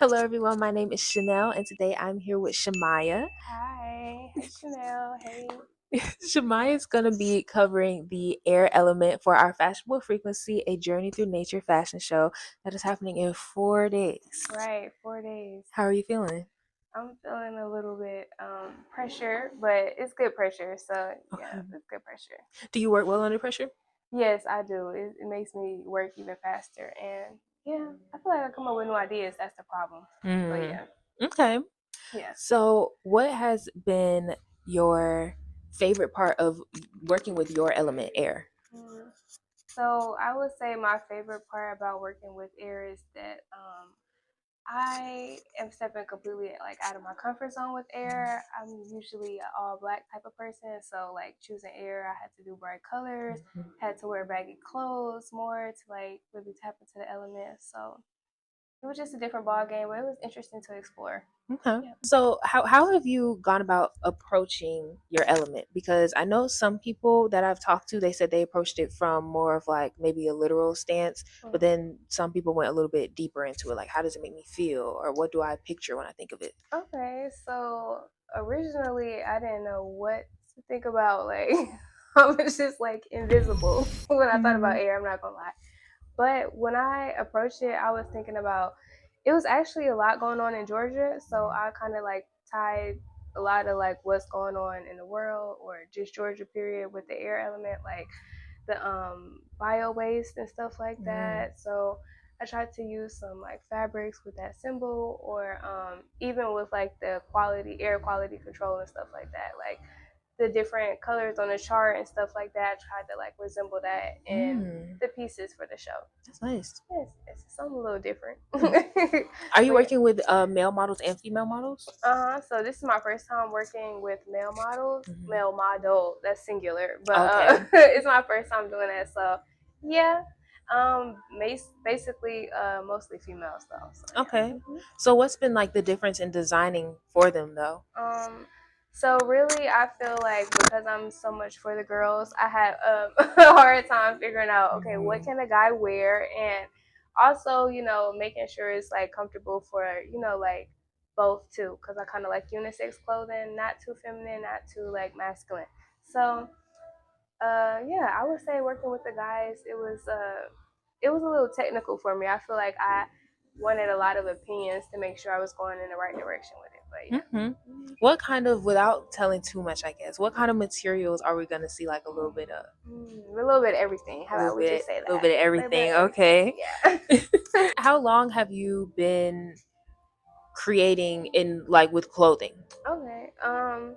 Hello, everyone. My name is Chanel, and today I'm here with Shemaya. Hi, Chanel. Hey. Shemaya is going to be covering the air element for our Fashionable Frequency, a journey through nature fashion show that is happening in 4 days. Right, 4 days. How are you feeling? I'm feeling a little bit pressure, but it's good pressure. So yeah, Okay. it's good pressure. Do you work well under pressure? Yes, I do. It makes me work even faster, and yeah, I feel like I come up with new ideas. That's the problem. But Mm. yeah, Okay. yeah. So, what has been your favorite part of working with your element, air? Mm. So I would say my favorite part about working with air is that I am stepping completely like out of my comfort zone with air. I'm usually an all black type of person, so like choosing air, I had to do bright colors, had to wear baggy clothes more to like really tap into the elements. So it was just a different ball game, but it was interesting to explore. Okay. Yeah. So how have you gone about approaching your element? Because I know some people that I've talked to, they said they approached it from more of like maybe a literal stance, but then some people went a little bit deeper into it. Like, how does it make me feel, or what do I picture when I think of it? Okay, so originally I didn't know what to think about. Like I was just like invisible when I thought about Mhm. air. I'm not gonna lie. But when I approached it, I was thinking about it was actually a lot going on in Georgia. So I kind of like tied a lot of like what's going on in the world or just Georgia period with the air element, like the bio waste and stuff like Mm. that. So I tried to use some like fabrics with that symbol or even with like the quality air quality control and stuff like that. Like the different colors on the chart and stuff like that. Tried to like resemble that in Mm. the pieces for the show. That's nice. Yes, it's something a little different. Mm. Are you But working with male models and female models? so this is my first time working with male models, Mhm. male model. That's singular, but Okay. it's my first time doing that. So yeah, basically mostly females though. So Okay. yeah. Mhm. So what's been like the difference in designing for them though? So really, I feel like because I'm so much for the girls, I had a hard time figuring out, okay, what Mhm. can a guy wear, and also, making sure it's like comfortable for, like both too, because I kind of like unisex clothing, not too feminine, not too like masculine. So, yeah, I would say working with the guys, it was a little technical for me. I feel like I wanted a lot of opinions to make sure I was going in the right direction with it. But yeah. Mhm. What kind of, without telling too much, I guess, what kind of materials are we gonna see like a little bit of? A little bit of everything. How about we just say A little that? bit of A little bit everything. of everything. Okay. Yeah. How long have you been creating in like with clothing? Okay. I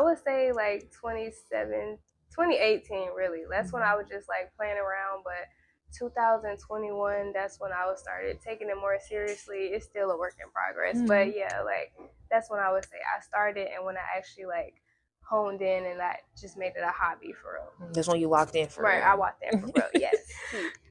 would say like 2018 really. That's when I was just like playing around, but 2021, that's when I was started taking it more seriously. It's still a work in progress, Mhm. but yeah, like that's when I would say I started and when I actually like honed in and I just made it a hobby for real. That's when you locked in for Right, I real. walked in for real. Yes.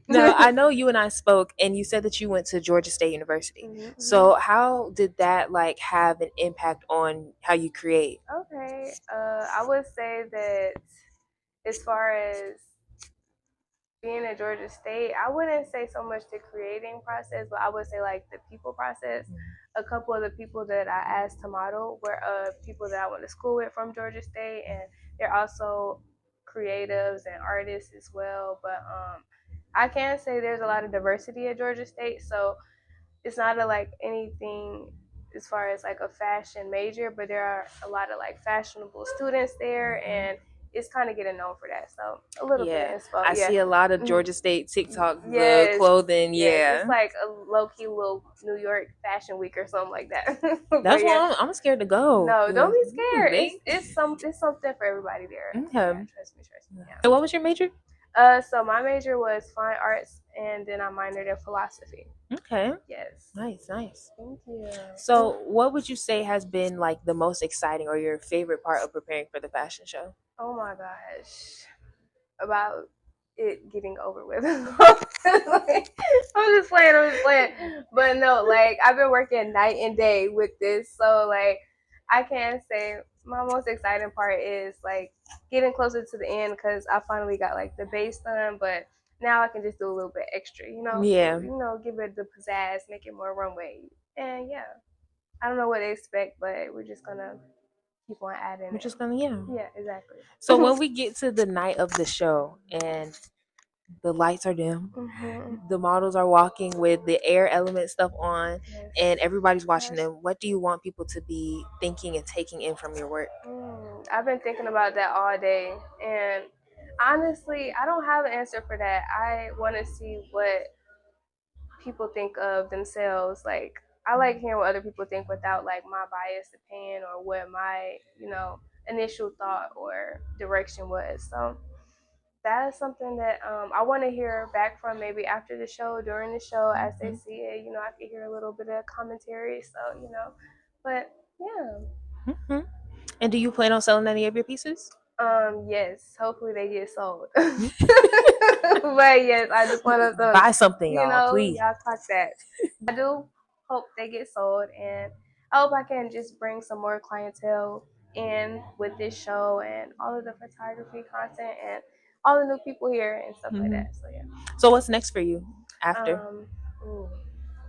Now, I know you and I spoke, and you said that you went to Georgia State University. Mm-hmm. So, how did that like have an impact on how you create? Okay. I would say that as far as being at Georgia State, I wouldn't say so much the creating process, but I would say like the people process. A couple of the people that I asked to model were people that I went to school with from Georgia State, and they're also creatives and artists as well. But I can say there's a lot of diversity at Georgia State, so it's not like anything as far as like a fashion major, but there are a lot of like fashionable students there, Mhm. and it's kind of getting known for that. So a little bit of Yeah, inspo, I yeah. see a lot of Mhm. Georgia State TikTok, the Yes, clothing. yes, it's Yeah, like a low key little New York Fashion Week or something like that. that's But yeah, why I'm scared to go. no, don't 'Cause, be ooh, scared. It's something for everybody there. okay. Yeah, trust me. Yeah. So, what was your major? So my major was fine arts, and then I minored in philosophy. Okay, Yes. nice, nice. Thank you. So, what would you say has been like the most exciting or your favorite part of preparing for the fashion show? Oh my gosh. About it getting over with. I'm just playing. But no, like I've been working night and day with this, so like I can say my most exciting part is like getting closer to the end because I finally got like the base done, but now I can just do a little bit extra, Yeah. give it the pizzazz, make it more runway. And yeah, I don't know what they expect, but we're just gonna keep on adding We're it. just gonna, yeah. Yeah, exactly. So when we get to the night of the show and the lights are dim, the models are walking with the air element stuff on, Yes. and everybody's watching them, what do you want people to be thinking and taking in from your work? I've been thinking about that all day, and honestly, I don't have an answer for that. I want to see what people think of themselves. Like, I like hearing what other people think without like my biased opinion or what my initial thought or direction was. So that is something that I want to hear back from, maybe after the show, during the show, as they see it. I could hear a little bit of commentary. So but yeah. And do you plan on selling any of your pieces? Yes. Hopefully they get sold. But yes, I just want to buy something, y'all, please. y'all talk that. I do hope they get sold, and I hope I can just bring some more clientele in with this show and all of the photography content and all the new people here and stuff like that. So yeah. So what's next for you after? Ooh,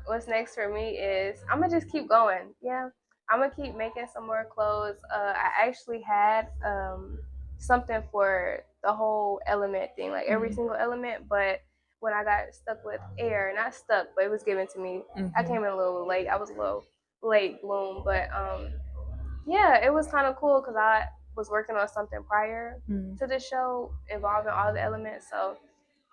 what's next for me is I'm gonna just keep going. Yeah, I'm gonna keep making some more clothes. I actually had something for the whole element thing, like every single element, but when I got stuck with air, not stuck, but it was given to me. I came in a little late. I was a little late bloom, but yeah, it was kind of cool because I was working on something prior to the show involving all the elements. So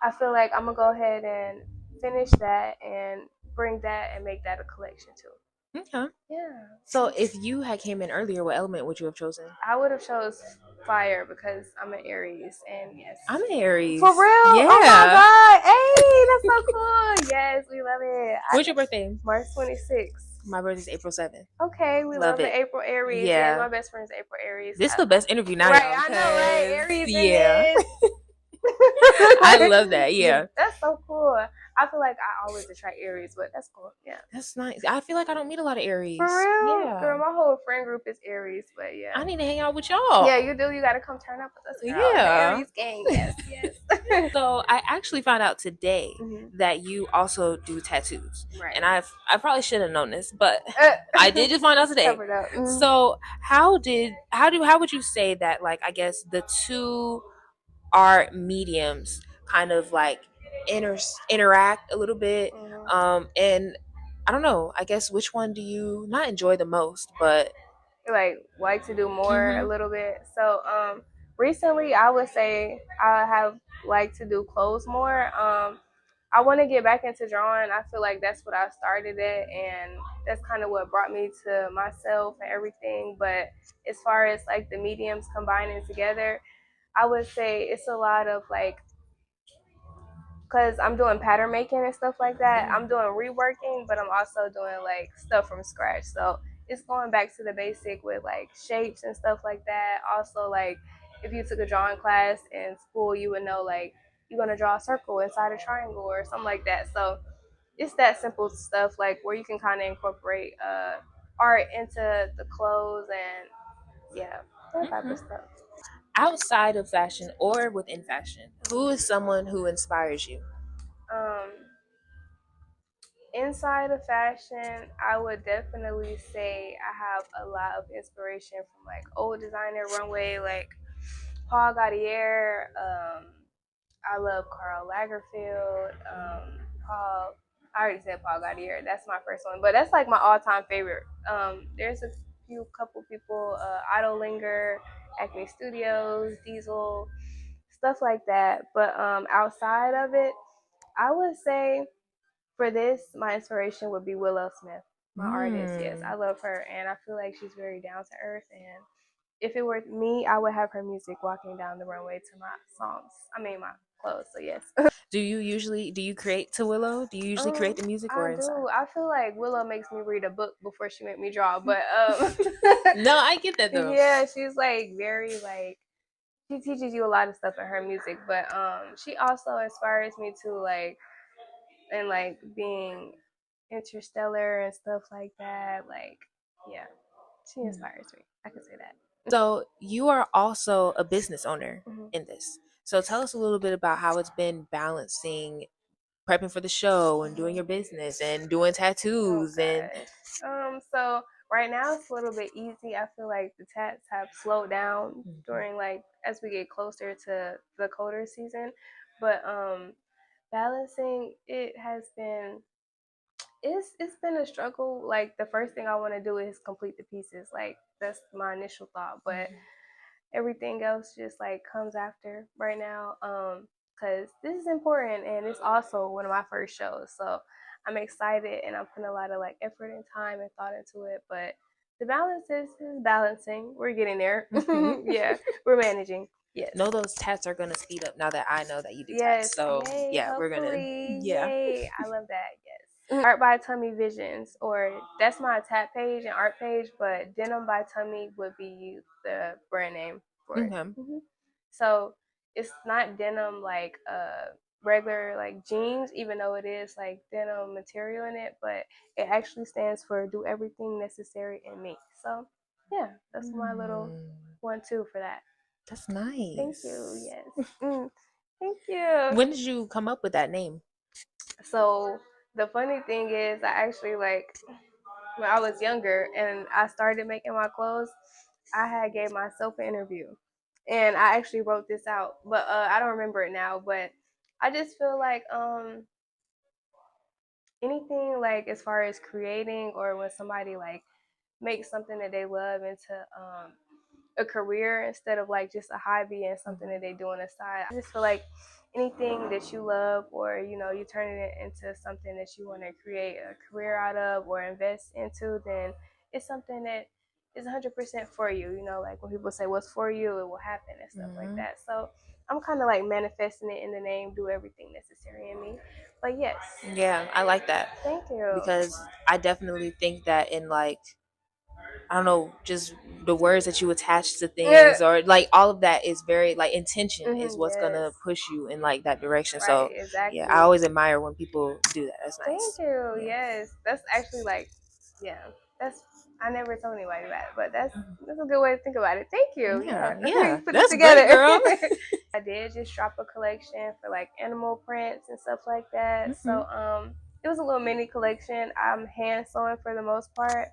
I feel like I'm gonna go ahead and finish that and bring that and make that a collection too. Okay. Yeah. So if you had came in earlier, what element would you have chosen? I would have chose fire because I'm an Aries, and yes, I'm an Aries. For real? Yeah. Oh my god! Hey, that's so cool. Yes, we love it. What's your birthday? March 26th. My birthday's April 7th. Okay, we love the April Aries. Yeah, my best friend's April Aries. This is the best interview now. Right, I know, right? Aries. Yeah. I love that. Yeah. That's so cool. I feel like I always attract Aries, but that's cool. Yeah. That's nice. I feel like I don't meet a lot of Aries. For real? Yeah. Girl, my whole friend group is Aries, but yeah. I need to hang out with y'all. Yeah, you do. You got to come turn up with us, girl. Yeah. The Aries gang. Yes, yes. So I actually found out today that you also do tattoos. Right. And I probably should have known this, but I did just find out today. So how would you say that, like, I guess the two art mediums kind of like interact a little bit, and I don't know, I guess which one do you not enjoy the most, but like to do more a little bit. So recently I would say I have liked to do clothes more. I want to get back into drawing. I feel like that's what I started at, and that's kind of what brought me to myself and everything. But as far as like the mediums combining together, I would say it's a lot of like, because I'm doing pattern making and stuff like that. I'm doing reworking, but I'm also doing like stuff from scratch. So it's going back to the basic with like shapes and stuff like that. Also, like if you took a drawing class in school, you would know like you're gonna draw a circle inside a triangle or something like that. So it's that simple stuff like where you can kind of incorporate art into the clothes and yeah, that type of stuff. Outside of fashion or within fashion, who is someone who inspires you? Inside of fashion, I would definitely say I have a lot of inspiration from like old designer runway, like Paul Gaultier. I love Karl Lagerfeld. Paul, I already said Paul Gaultier. That's my first one, but that's like my all-time favorite. There's a couple people, Otto Linger, Acme Studios, Diesel, stuff like that. But outside of it, I would say for this, my inspiration would be Willow Smith, my artist. Yes, I love her, and I feel like she's very down to earth. And if it were me, I would have her music walking down the runway to my songs. I mean, my clothes. So yes. Do you create to Willow? Do you usually create the music or inside? Do. I feel like Willow makes me read a book before she make me draw. But no, I get that though. Yeah, she's like very like. She teaches you a lot of stuff in her music, but she also inspires me to like and like being interstellar and stuff like that. Like, yeah, she inspires me. I can say that. So you are also a business owner in this. So tell us a little bit about how it's been balancing prepping for the show and doing your business and doing tattoos and so right now it's a little bit easy. I feel like the tats have slowed down during like as we get closer to the colder season. But balancing it has been it's been a struggle. Like the first thing I want to do is complete the pieces. Like that's my initial thought. But everything else just like comes after right now. Because this is important and it's also one of my first shows. So I'm excited and I'm putting a lot of like effort and time and thought into it. But the balance is balancing. We're getting there. Yeah, we're managing. Yes. No, those tats are gonna speed up now that I know that you do Yes. tats. So Yay, yeah, we're gonna Yay. I love that. Yes. Art by Tummy Visions, or that's my tat page and art page, but Denim by Tummy would be the brand name for it. So it's not denim like regular like jeans, even though it is like denim material in it, but it actually stands for do everything necessary in me. So yeah, that's my little 1-2 for that. That's nice. Thank you. Yes. Thank you. When did you come up with that name? So the funny thing is, I actually like when I was younger and I started making my clothes, I had gave myself an interview, and I actually wrote this out, but I don't remember it now. But I just feel like anything like as far as creating or when somebody like makes something that they love into a career instead of like just a hobby and something that they do on the side. I just feel like anything that you love or you turn it into something that you want to create a career out of or invest into, then it's something that is 100% for you. Like when people say what's for you, it will happen and stuff like that. So I'm kind of like manifesting it in the name, do everything necessary in me. But yes. Yeah, I like that. Thank you. Because I definitely think that in like, I don't know, just the words that you attach to things or like all of that is very like intention is what's gonna push you in like that direction. Right, So exactly. yeah, I always admire when people do that. That's nice. Thank you. Yeah. Yes, that's actually like, yeah, that's I never told anybody that, but that's a good way to think about it. Thank you. Yeah, Put that's it together, great, girl. I did just drop a collection for like animal prints and stuff like that. So it was a little mini collection. I'm hand sewing for the most part.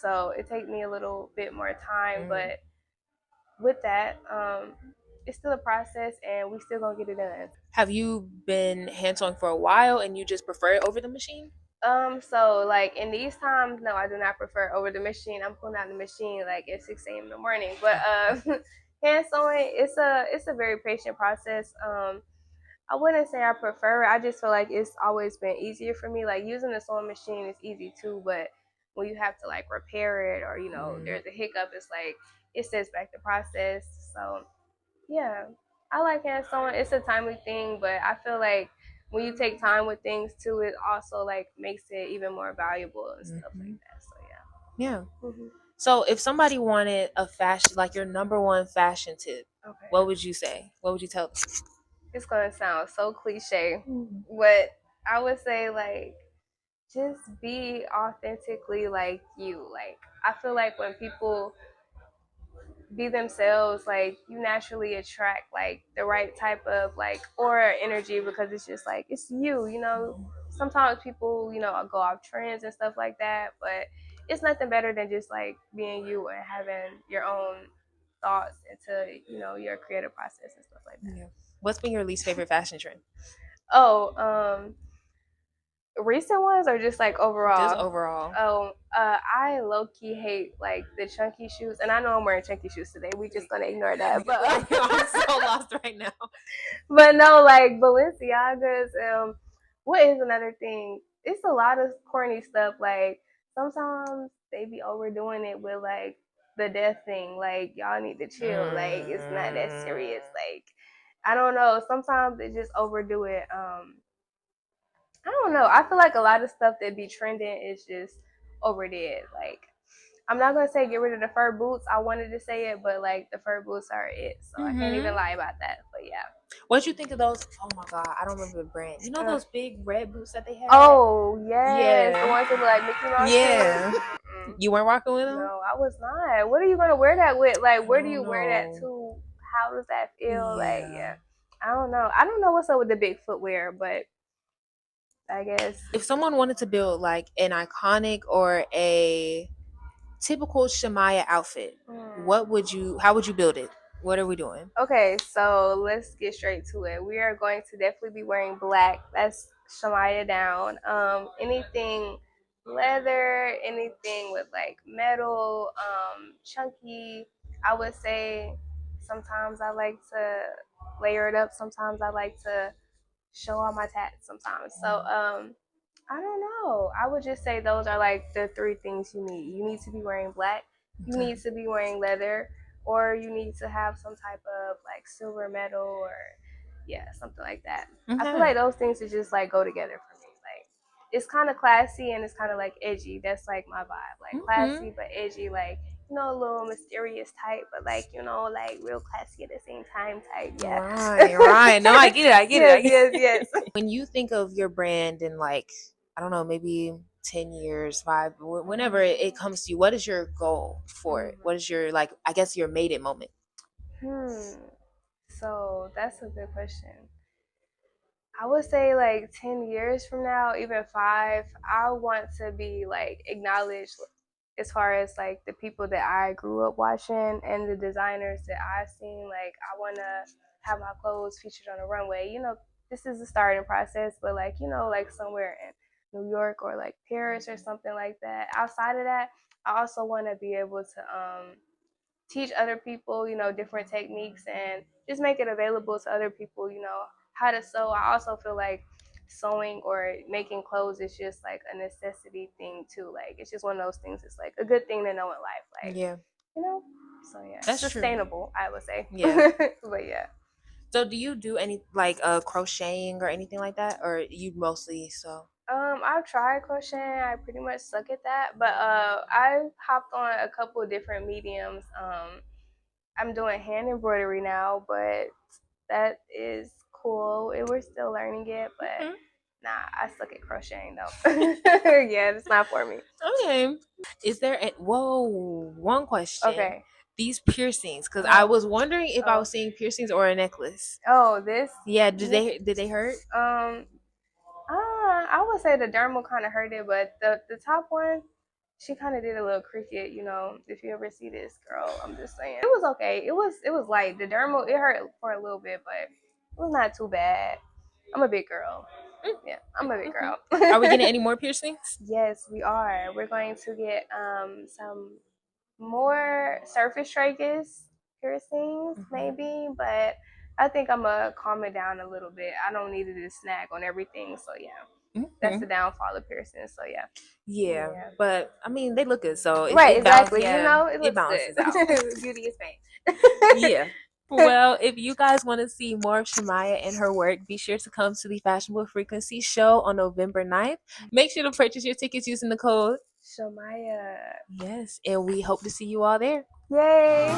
So it take me a little bit more time, but with that, it's still a process and we still gonna get it done. Have you been hand sewing for a while and you just prefer it over the machine? So like in these times, no, I do not prefer over the machine. I'm pulling out the machine like at 6 a.m. in the morning. But hand sewing, it's a very patient process. I wouldn't say I prefer it. I just feel like it's always been easier for me. Like using the sewing machine is easy too, but when you have to like repair it or there's a hiccup, it's like it sets back the process. So yeah, I like hand sewing. It's a timely thing, but I feel like when you take time with things too, it also like makes it even more valuable and stuff like that. So yeah. So if somebody wanted a fashion, like your number one fashion tip, what would you say? What would you tell them? It's gonna sound so cliche, but I would say like just be authentically like you. Like I feel like when people be themselves, like you naturally attract like the right type of like aura energy because it's just like it's you. Sometimes people go off trends and stuff like that, but it's nothing better than just like being you and having your own thoughts into your creative process and stuff like that. What's been your least favorite fashion trend? Recent ones or just like overall? Just overall. I low key hate like the chunky shoes, and I know I'm wearing chunky shoes today. We just gonna ignore that. But I'm so lost right now. But no, like Balenciagas. What is another thing? It's a lot of corny stuff. Like sometimes they be overdoing it with like the death thing. Like y'all need to chill. Like it's not that serious. Like I don't know. Sometimes they just overdo it. I don't know. I feel like a lot of stuff that be trending is just overdid. Like, I'm not gonna say get rid of the fur boots. I wanted to say it, but like the fur boots are it, so I can't even lie about that. But yeah. What'd you think of those? Oh my god, I don't remember the brand. You know those big red boots that they had? Oh yes, the ones that look like Mickey Mouse. Yeah. You weren't rocking with them? No, I was not. What are you gonna wear that with? Like, where do you wear that to? How does that feel? Like, yeah. I don't know. I don't know what's up with the big footwear, but I guess. If someone wanted to build like an iconic or a typical Shemaya outfit, how would you build it? What are we doing? Okay, so let's get straight to it. We are going to definitely be wearing black. That's Shemaya down. Anything leather, anything with like metal, chunky. I would say sometimes I like to layer it up. Sometimes I like to show all my tats sometimes. So I don't know. I would just say those are like the three things you need. You need to be wearing black, you need to be wearing leather, or you need to have some type of like silver metal or yeah, something like that. I feel like those things just like go together for me. Like it's kind of classy and it's kind of like edgy. That's like my vibe. Like classy but edgy, like a little mysterious type, but like like real classy at the same time type. Yeah. Right. No, I get it. Yes. When you think of your brand in like, I don't know, maybe 10 years, 5, whenever it comes to you, what is your goal for it? What is your, like, I guess your made it moment? So that's a good question. I would say like 10 years from now, even 5, I want to be like acknowledged as far as like the people that I grew up watching and the designers that I've seen. Like I want to have my clothes featured on the runway. This is the starting process, but like, like somewhere in New York or like Paris or something like that. Outside of that, I also want to be able to teach other people, different techniques and just make it available to other people, how to sew. I also feel like sewing or making clothes is just like a necessity thing too. Like it's just one of those things. It's like a good thing to know in life. Like so yeah, that's sustainable. True. I would say. Yeah. But yeah. So do you do any like crocheting or anything like that, or you mostly sew? I've tried crocheting. I pretty much suck at that, but I hopped on a couple of different mediums. I'm doing hand embroidery now, but that is cool. We're still learning it, but nah, I suck at crocheting though. Yeah, it's not for me. Okay. Is there one question? Okay. These piercings, because I was wondering if I was seeing piercings or a necklace. Oh, this? Yeah, did they hurt? I would say the dermal kind of hurt it, but the top one, she kind of did a little cricket. If you ever see this girl, I'm just saying it was okay. It was light. The dermal it hurt for a little bit, but it was not too bad. I'm a big girl. Yeah, I'm a big girl. Are we getting any more piercings? Yes, we are. We're going to get some more surface tragus piercings, maybe, but I think I'm gonna calm it down a little bit. I don't need to just snag on everything, so yeah. That's the downfall of piercing, so yeah. Yeah, but I mean they look good, so right, exactly. It looks balances good. out. Beauty is pain. Yeah. Well, if you guys want to see more of Shemaya and her work, be sure to come to the Fashionable Frequency show on November 9th. Make sure to purchase your tickets using the code Shemaya. Yes, and we hope to see you all there. Yay!